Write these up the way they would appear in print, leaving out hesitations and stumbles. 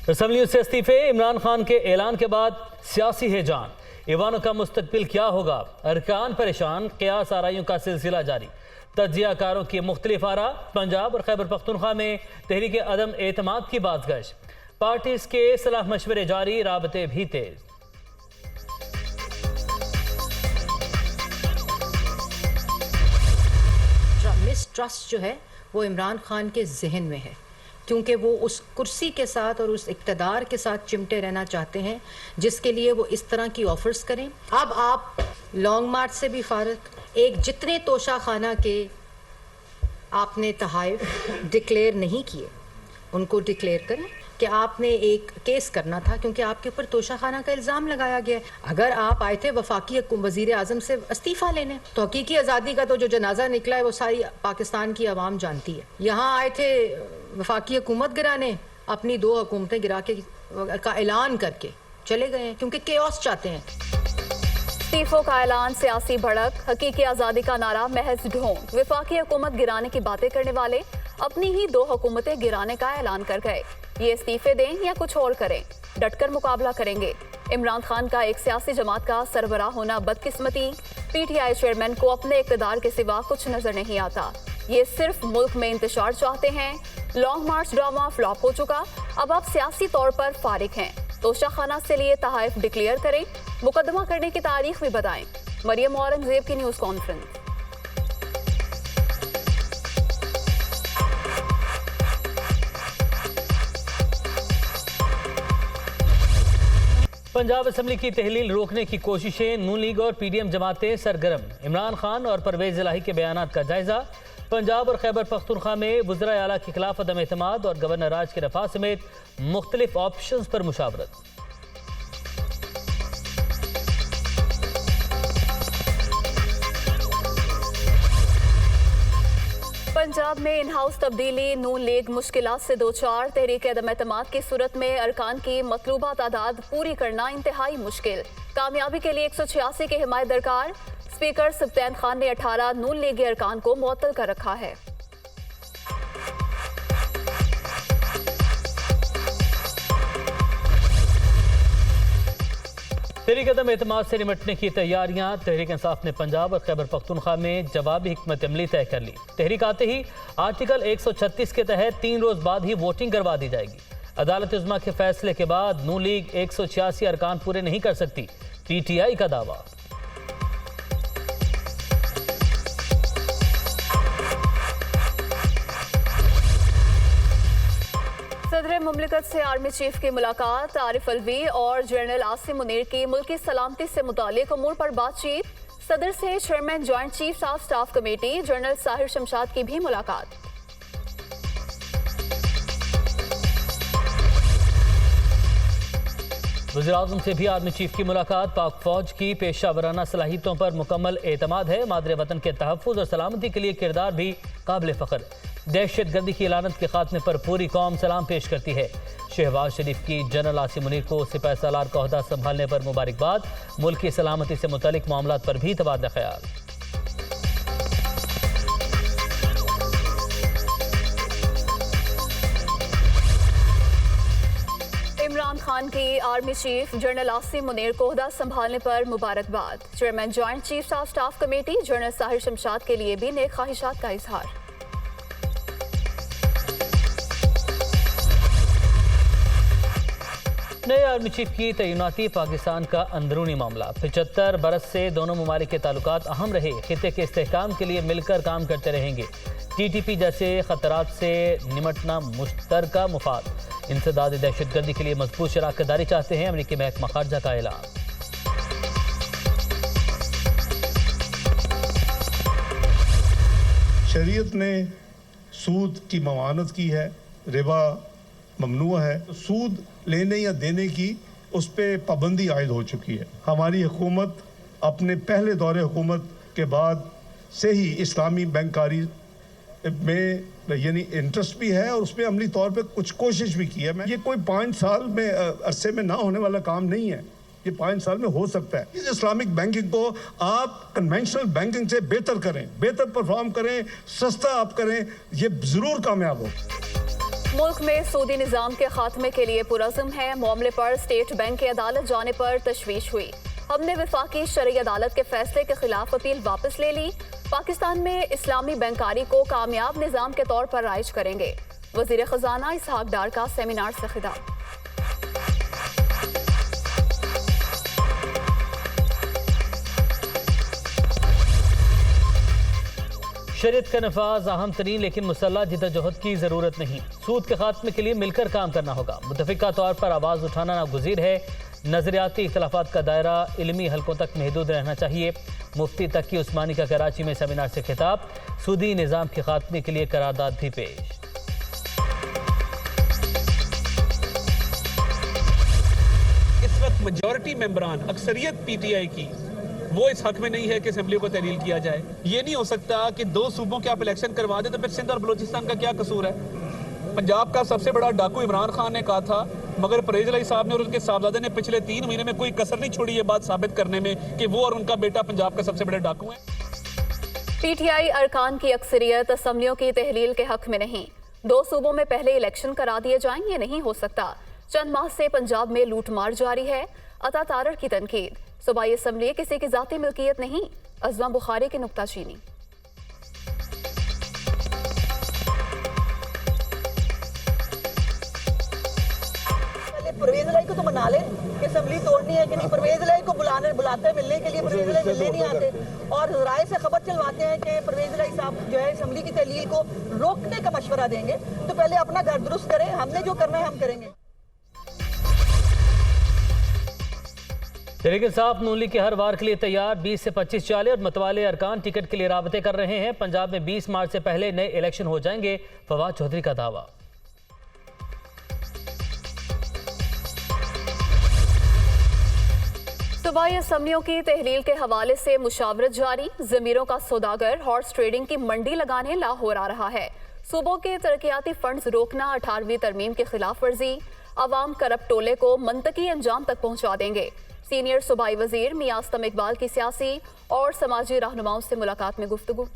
असम्बलियों से इस्तीफे, इमरान खान के ऐलान के बाद सियासी हैजान, ईवानों का मुस्तकबिल क्या होगा, अरकान परेशान, क़यास आराइयों का सिलसिला जारी। तज्जियाकारों की मुख्तलिफ आरा, पंजाब और खैबर पख्तूनख्वा में तहरीक अदम एतमाद की बाज़गश, पार्टीज के सलाह मशवरे जारी, राबते भी तेज। मिसट्रस्ट जो है वो इमरान खान के जहन में है, क्योंकि वो उस कुर्सी के साथ और उस इक़्तिदार के साथ चिमटे रहना चाहते हैं जिसके लिए वो इस तरह की ऑफर्स करें। अब आप लॉन्ग मार्च से भी फारग, एक जितने तोशा खाना के आपने तहाइफ डिक्लेयर नहीं किए उनको डिक्लेयर करें कि आपने एक केस करना था, क्योंकि आपके ऊपर तोशा खाना का इल्ज़ाम लगाया गया है। अगर आप आए थे वफाकी वज़ीर आज़म से इस्तीफ़ा लेने, तो हकीकी आज़ादी का तो जो जनाजा निकला है वो सारी पाकिस्तान की आवाम जानती है। यहाँ आए थे वफाकी हुकूमत गिराने, अपनी 2 हुकूमतें गिरा के का ऐलान करके चले गए हैं, क्योंकि केओस चाहते हैं। इस्तीफों का ऐलान सियासी भड़क, हकीकी आज़ादी का नारा महज ढोंग। वफाकी हुकूमत गिराने की बातें करने वाले अपनी ही 2 हुकूमतें गिराने का ऐलान कर गए। ये इस्तीफे दें या कुछ और करें, डटकर मुकाबला करेंगे। इमरान खान का एक सियासी जमात का सरबराह होना बदकिस्मती। पीटीआई चेयरमैन को अपने इक़्तिदार के सिवा कुछ नजर नहीं आता। ये सिर्फ मुल्क में इंतशार चाहते हैं। लॉन्ग मार्च ड्रामा फ्लॉप हो चुका, अब आप सियासी तौर पर फारिग हैं। तोशा खाना से लिए तहाइफ डिक्लेयर करें, मुकदमा करने की तारीख भी बताएं। मरियम औरंगजेब की न्यूज़ कॉन्फ्रेंस। पंजाब असम्बली की तहलील रोकने की कोशिशें, नून लीग और पीडीएम जमातें सरगर्म। इमरान खान और परवेज इलाही के बयानात का जायजा। पंजाब और खैबर पख्तूनख्वा में वज़राए आला के खिलाफ अदम एतमाद और गवर्नर राज के रफा समेत मुख्तलिफ ऑप्शंस पर मुशावरत। पंजाब में इन हाउस तब्दीली, नून लीग मुश्किलात से 2-4। तहरीक अदम एतमाद की सूरत में अरकान की मतलूबा तादाद पूरी करना इंतहाई मुश्किल। कामयाबी के लिए 186 की हिमायत दरकार। स्पीकर सुब्तैन खान ने 18 नून लीगी अरकान को मुअत्तल कर रखा है। तहरीक अदम एतमाद से निपटने की तैयारियां। तहरीक इंसाफ ने पंजाब और खैबर पख्तूनख्वा में जवाबी हिकमत अमली तय कर ली। तहरीक आते ही आर्टिकल 136 के तहत 3 रोज बाद ही वोटिंग करवा दी जाएगी। अदालत उज़्मा के फैसले के बाद नून लीग 186 अरकान पूरे नहीं कर सकती, पीटीआई का दावा। सदर मुमलिकत से आर्मी चीफ की मुलाकात। आरिफ अलवी और जनरल आसिम मुनीर की मुल्की सलामती से मुतालिक अमूर पर बातचीत। सदर से chairman joint chief of staff committee general Sahir Shamshad की भी मुलाकात। वज़ीर-ए-आज़म से भी आर्मी चीफ की मुलाकात। पाक फौज की पेशा वराना सलाहियतों पर मुकम्मल एतमाद है। मादरे वतन के तहफ़्फ़ुज़ और सलामती के लिए किरदार भी काबिल फ़ख्र। दहशत गर्दी की लानत के खात्मे पर पूरी कौम सलाम पेश करती है। शहबाज शरीफ की जनरल आसिम मुनीर को सिपाही सालार का ओहदा संभालने पर मुबारकबाद। मुल्क की सलामती से मुतालिक मामलात पर भी तबादला ख्याल। इमरान खान की army chief general Asim Munir को ओहदा संभालने पर मुबारकबाद। Chairman joint chief of staff committee general Sahir Shamshad के लिए भी नेक ख्वाहिशात का इजहार। नए आर्मी चीफ की तैनाती पाकिस्तान का अंदरूनी मामला। 75 बरस से दोनों ममालिक के ताल्लुकात अहम रहे। खित्ते के इस्तेहकाम के लिए मिलकर काम करते रहेंगे। टीटीपी जैसे खतरात से निमटना मुश्तरका मुफाद। इंसदाद दहशत गर्दी के लिए मजबूत शराकतदारी चाहते हैं। अमरीकी महकमा खारजा का ऐलान। शरीयत ने सूद की ममानत की है, रिबा ममनू है। सूद लेने या देने की उस पर पाबंदी आयद हो चुकी है। हमारी हुकूमत अपने पहले दौरे हुकूमत के बाद से ही इस्लामी बैंकारी में यानी इंटरेस्ट भी है और उसमें अमली तौर पे कुछ कोशिश भी की है। ये कोई 5 साल में अरसे में ना होने वाला काम नहीं है, ये 5 साल में हो सकता है। इस इस्लामिक बैंकिंग को आप कन्वेंशनल बैंकिंग से बेहतर करें, बेहतर परफॉर्म करें, सस्ता आप करें, ये ज़रूर कामयाब हो। मुल्क में सूदी निज़ाम के खात्मे के लिए पुरज़्म है। मामले पर स्टेट बैंक के अदालत जाने पर तशवीश हुई। हमने वफाकी शरई अदालत के फैसले के खिलाफ अपील वापस ले ली। पाकिस्तान में इस्लामी बैंकारी को कामयाब निज़ाम के तौर पर राइज करेंगे। वज़ीर ख़जाना इसहाक डार का सेमिनार से खिताब। शरीयत का नफाज अहम तरीन लेकिन मुसल्लह जिद्दोजहद की ज़रूरत नहीं। सूद के खात्मे के लिए मिलकर काम करना होगा। मुतफ़िका तौर पर आवाज़ उठाना नागुज़ीर है। नज़रियाती इख्तलाफात का दायरा इल्मी हलकों तक महदूद रहना चाहिए। मुफ्ती तकी उस्मानी का कराची में सेमिनार से खिताब। सूदी निज़ाम के खात्मे के लिए करारदाद भी पेश। इस वक्त मेजॉरिटी मेंबरान अक्सरियत पीटीआई की वो इस हक में नहीं है कि असेंबली को तहलील किया जाए। ये नहीं हो सकता कि दो सूबों के आप इलेक्शन करवा दे तो फिर सिंध और बलूचिस्तान का क्या कसूर है। पंजाब का सबसे बड़ा डाकू इमरान खान ने कहा था, मगर परवेज इलाही साहब ने और उनके साहबजादे ने पिछले 3 महीने में कोई कसर नहीं छोड़ी ये बात साबित करने में कि वो और उनका बेटा पंजाब का सबसे बड़े डाकू है। पीटीआई अरकान की अक्सरियत असम्बलियों की तहलील के हक में नहीं। 2 सूबों में पहले इलेक्शन करा दिए जाएं, ये नहीं हो सकता। चंद माह से पंजाब में लूटमार जारी है। अता तारड़ की तनकीद। सूबाई असम्बली किसी की जाती मिल्कियत नहीं। अज़मा बुखारी की नुक्ताचीनी। परवेज इलाही को तो मना ले कि असेंबली तोड़नी है कि नहीं। परवेज इलाही को बुलाते हैं मिलने के लिए, परवेज इलाही मिलने नहीं आते और राय से खबर चलवाते हैं कि परवेज इलाही साहब जो है असेंबली की तहलील को रोकने का मशवरा देंगे। तो पहले अपना घर दुरुस्त करें, हमने जो करना है हम करेंगे। तहरीक इंसाफ नून लीग के हर वार के लिए तैयार। 20 से 25 चाले और मतवाले अरकान टिकट के लिए राबते कर रहे हैं। पंजाब में 20 मार्च से पहले नए इलेक्शन हो जाएंगे, फवाद चौधरी का दावा। सूबाई असम्बलियों की तहलील के हवाले से मुशावरत जारी। जमीरों का सौदागर हॉर्स ट्रेडिंग की मंडी लगाने लाहौर आ रहा है। सूबों के तरक्याती फंड्स रोकना 18वीं तरमीम के खिलाफ वर्जी। अवाम करप्ट टोले को मंतकी अंजाम तक पहुंचा देंगे। सीनियर सूबाई वजीर मियां अस्तम इकबाल की सियासी और समाजी रहनुमाओं से मुलाकात में गुफ्तगू।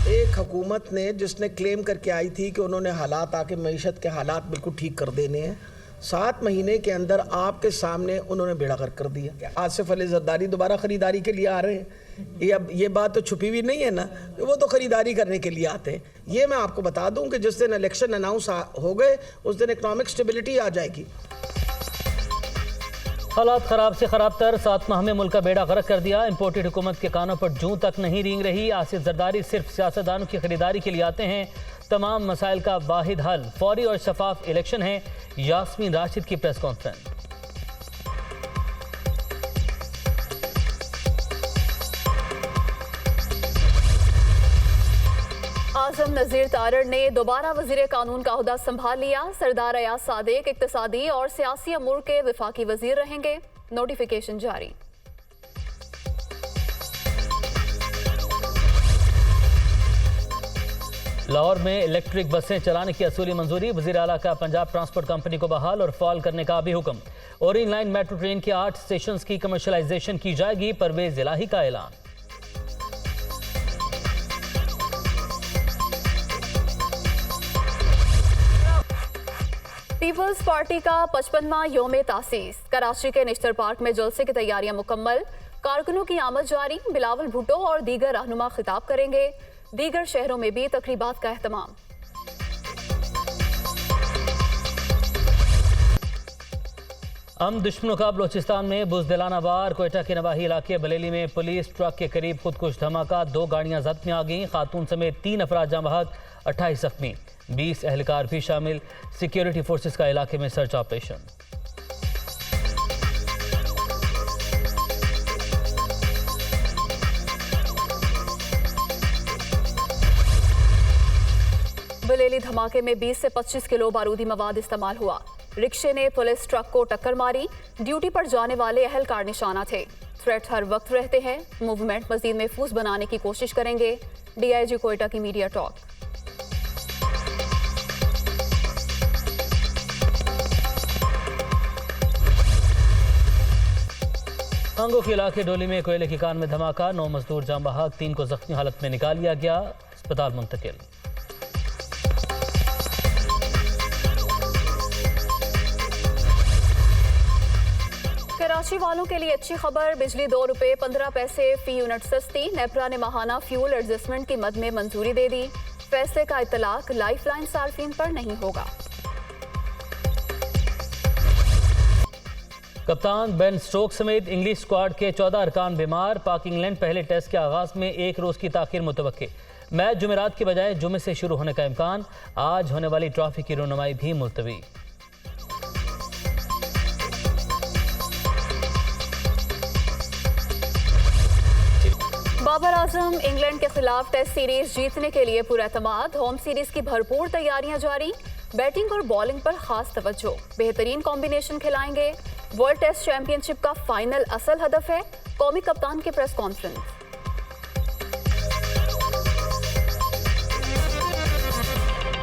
एक हुकूमत ने जिसने क्लेम करके आई थी कि उन्होंने हालात आके मईशत के हालात बिल्कुल ठीक कर देने हैं, 7 महीने के अंदर आपके सामने उन्होंने बेड़ा गर्क कर दिया। आसिफ अली जरदारी दोबारा ख़रीदारी के लिए आ रहे हैं। ये बात तो छुपी हुई नहीं है ना, वो तो ख़रीदारी करने के लिए आते हैं। ये मैं आपको बता दूं कि जिस दिन इलेक्शन अनाउंस हो गए उस दिन इकोनॉमिक स्टेबिलिटी आ जाएगी। हालात खराब से खराब तर। 7 माह में मुल्क का बेड़ा गर्क कर दिया। इम्पोर्टेड हुकूमत के कानों पर जूं तक नहीं रींग रही। आसिफ जरदारी सिर्फ सियासतदानों की खरीदारी के लिए आते हैं। तमाम मसाइल का वाहिद हल फौरी और शफाफ इलेक्शन है। यास्मीन राशिद की प्रेस कॉन्फ्रेंस। आजम नज़ीर तारड़ ने दोबारा वज़ीर कानून का ओहदा संभाल लिया। सरदार अयाज सादिक इक्तिसादी और सियासी अमूर के वफाकी वज़ीर रहेंगे। नोटिफिकेशन जारी। लाहौर में इलेक्ट्रिक बसें चलाने की असूली मंजूरी। वज़ीर आला का पंजाब ट्रांसपोर्ट कंपनी को बहाल और फॉल करने का भी हुक्म। ओरियन लाइन मेट्रो ट्रेन के 8 स्टेशन की कमर्शलाइजेशन की जाएगी। परवेज इलाही का ऐलान। पीपल्स पार्टी का 55वां योम तासीस। कराची के निश्तर पार्क में जलसे की तैयारियां मुकम्मल। कारकुनों की आमद जारी। बिलावल भुट्टो और दीगर रहनुमा खिताब करेंगे। दीगर शहरों में भी तकरीबात का एहतमाम। हम दुश्मनों का बलोचिस्तान में बुज़दिलाना वार। कोयटा के नवाही इलाके बलेली में पुलिस ट्रक के करीब खुदकुश धमाका। 2 गाड़ियां जब्त में आ गईं। खातून समेत 3 अफराद जाँ बहक, 28 जख्मी, 20 एहलकार भी शामिल। सिक्योरिटी फोर्सेस का इलाके में सर्च ऑपरेशन। बलेली धमाके में 20 से 25 किलो बारूदी मवाद इस्तेमाल हुआ। रिक्शे ने पुलिस ट्रक को टक्कर मारी। ड्यूटी पर जाने वाले अहलकार निशाना थे। थ्रेट हर वक्त रहते हैं। मूवमेंट मजीद महफूज बनाने की कोशिश करेंगे। डीआईजी कोयटा की मीडिया टॉक। अंगो के इलाके डोली में कोयले की कान में धमाका, 9 मजदूर जाम बहाक, 3 को जख्मी हालत में निकाल लिया गया, अस्पताल मुंतकिल। कराची वालों के लिए अच्छी खबर, बिजली 2 रुपए 15 पैसे फी यूनिट सस्ती। नेपरा ने माहाना फ्यूल एडजस्टमेंट की मद में मंजूरी दे दी। फैसले का इतलाक लाइफलाइन सार्फिन पर नहीं होगा। कप्तान बेन स्टोक्स समेत इंग्लिश स्क्वाड के 14 अरकान बीमार। पाक इंग्लैंड पहले टेस्ट के आगाज में 1 रोज की ताखिर मुतवक्के। मैच जुमेरात की बजाय जुमे से शुरू होने का इम्कान। आज होने वाली ट्रॉफी की रौनमाई भी मुलतवी। बाबर आजम इंग्लैंड के खिलाफ टेस्ट सीरीज जीतने के लिए पूरा एतमाद। होम सीरीज की भरपूर तैयारियां जारी। बैटिंग और बॉलिंग पर खास तवज्जो, बेहतरीन कॉम्बिनेशन खिलाएंगे। वर्ल्ड टेस्ट चैंपियनशिप का फाइनल असल हदफ है। कौमी कप्तान की प्रेस कॉन्फ्रेंस।